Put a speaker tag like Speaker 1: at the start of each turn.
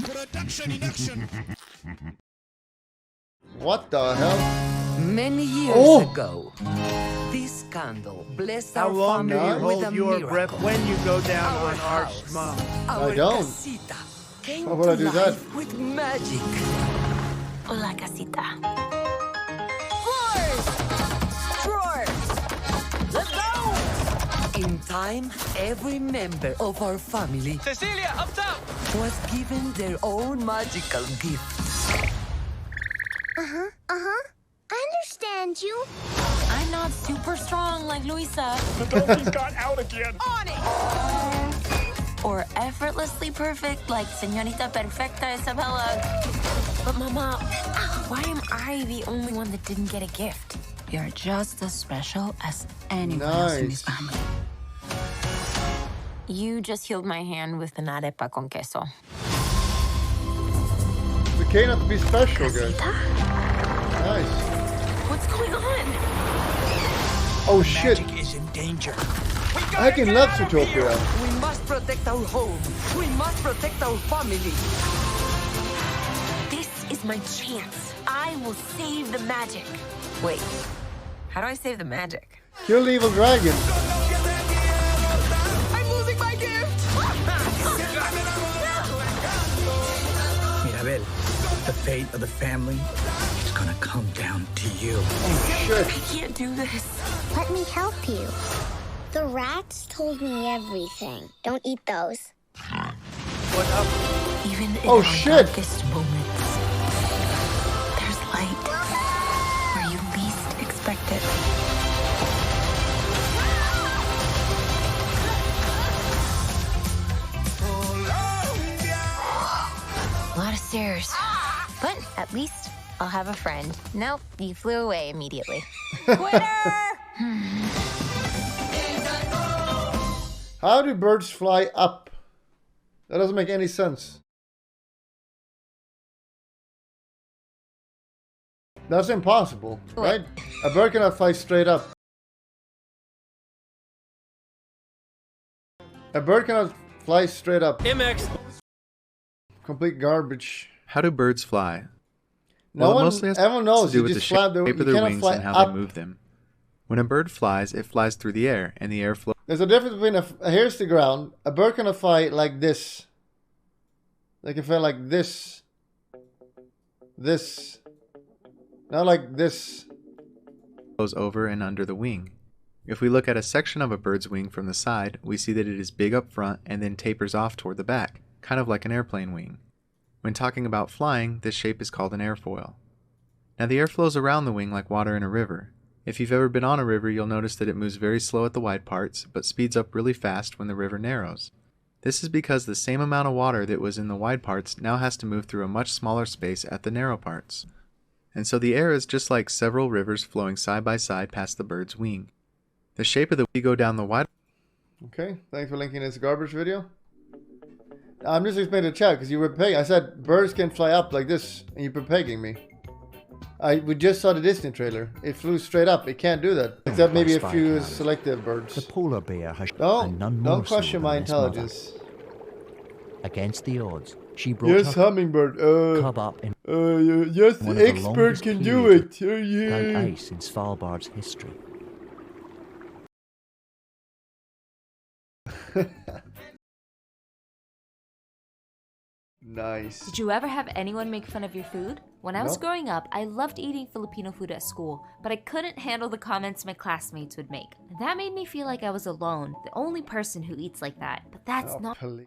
Speaker 1: Production in action.
Speaker 2: What the hell?
Speaker 3: Many years ago, this candle blessed
Speaker 4: How
Speaker 3: our
Speaker 4: long do
Speaker 3: family
Speaker 4: you
Speaker 3: with
Speaker 4: hold
Speaker 3: a
Speaker 4: your
Speaker 3: miracle.
Speaker 4: breath when you go down
Speaker 3: Our
Speaker 4: on our
Speaker 3: house,
Speaker 4: schmum?
Speaker 3: our
Speaker 2: I don't.
Speaker 3: casita came
Speaker 2: Why would I
Speaker 3: to
Speaker 2: do that?
Speaker 3: life with magic.
Speaker 5: Hola, casita.
Speaker 3: Let's go! In time, every member of our family,
Speaker 1: Cecilia, up top.
Speaker 3: was given their own magical gift.
Speaker 5: I understand you. I'm not super strong like Luisa.
Speaker 1: The dolphins got out again.
Speaker 5: On it! Or effortlessly perfect like Señorita Perfecta Isabella. But Mama, why am I the only one that didn't get a gift? You're just as special as anyone else in this
Speaker 2: Nice.
Speaker 5: family. You just healed my hand with an arepa con queso.
Speaker 2: We cannot be special, guys. Nice.
Speaker 5: What's going on?
Speaker 2: Oh shit.
Speaker 1: Magic is in danger.
Speaker 2: I can love Zootopia.
Speaker 3: We must protect our home. We must protect our family.
Speaker 5: This is my chance. I will save the magic.
Speaker 3: Wait, how do I save the magic?
Speaker 2: Kill the evil dragon.
Speaker 3: I'm losing my gift!
Speaker 1: Mirabel, the fate of the family is gonna come down to you.
Speaker 2: Oh shit.
Speaker 5: I can't do this.
Speaker 6: Let me help you. The rats told me everything. Don't eat those.
Speaker 1: What up?
Speaker 5: Even in
Speaker 2: Oh,
Speaker 5: our
Speaker 2: shit.
Speaker 5: darkest moments, there's light where you least expect it. A lot of stairs. But at least I'll have a friend. Nope, you flew away immediately.
Speaker 2: How do birds fly up? That doesn't make any sense. That's impossible, right? A bird cannot fly straight up. A bird cannot fly straight up.
Speaker 1: MX.
Speaker 2: Complete garbage.
Speaker 7: How do birds fly?
Speaker 2: No
Speaker 7: Well, it
Speaker 2: one,
Speaker 7: mostly has
Speaker 2: everyone
Speaker 7: to
Speaker 2: knows
Speaker 7: do
Speaker 2: you
Speaker 7: with the
Speaker 2: just flap
Speaker 7: shape
Speaker 2: the,
Speaker 7: of
Speaker 2: you
Speaker 7: their
Speaker 2: cannot
Speaker 7: wings
Speaker 2: fly
Speaker 7: and how
Speaker 2: up.
Speaker 7: they move them. When a bird flies, it flies through the air, and the air flows
Speaker 2: There's a difference between here's the ground. A bird cannot fly like this. They can fly like this. This. Not like this.
Speaker 7: over and under the wing. If we look at a section of a bird's wing from the side, we see that it is big up front and then tapers off toward the back, kind of like an airplane wing. When talking about flying, this shape is called an airfoil. Now the air flows around the wing like water in a river. If you've ever been on a river, you'll notice that it moves very slow at the wide parts, but speeds up really fast when the river narrows. This is because the same amount of water that was in the wide parts now has to move through a much smaller space at the narrow parts. And so the air is just like several rivers flowing side by side past the bird's wing. The shape of the wing go down the wide...
Speaker 2: Okay, thanks for linking this garbage video. I'm just explaining the chat because you were pegging. I said birds can fly up like this, and you were pegging me. We just saw the Disney trailer. It flew straight up. It can't do that. Except maybe a few selective birds.
Speaker 8: The polar bear has
Speaker 2: Don't,
Speaker 8: none more
Speaker 2: don't
Speaker 8: so
Speaker 2: question
Speaker 8: than
Speaker 2: my
Speaker 8: its mother.
Speaker 2: intelligence.
Speaker 8: Against the odds, she brought
Speaker 2: Yes,
Speaker 8: her
Speaker 2: hummingbird.
Speaker 8: cub up in
Speaker 2: Yes,
Speaker 8: one
Speaker 2: the
Speaker 8: of the
Speaker 2: expert
Speaker 8: longest
Speaker 2: can do
Speaker 8: periods
Speaker 2: it. Oh,
Speaker 8: without
Speaker 2: yeah.
Speaker 8: ice in Svalbard's history.
Speaker 2: Nice.
Speaker 9: Did you ever have anyone make fun of your food? When I was
Speaker 2: No.
Speaker 9: growing up, I loved eating Filipino food at school, but I couldn't handle the comments my classmates would make. And that made me feel like I was alone, the only person who eats like that. But that's
Speaker 2: Oh,
Speaker 9: not...
Speaker 2: please.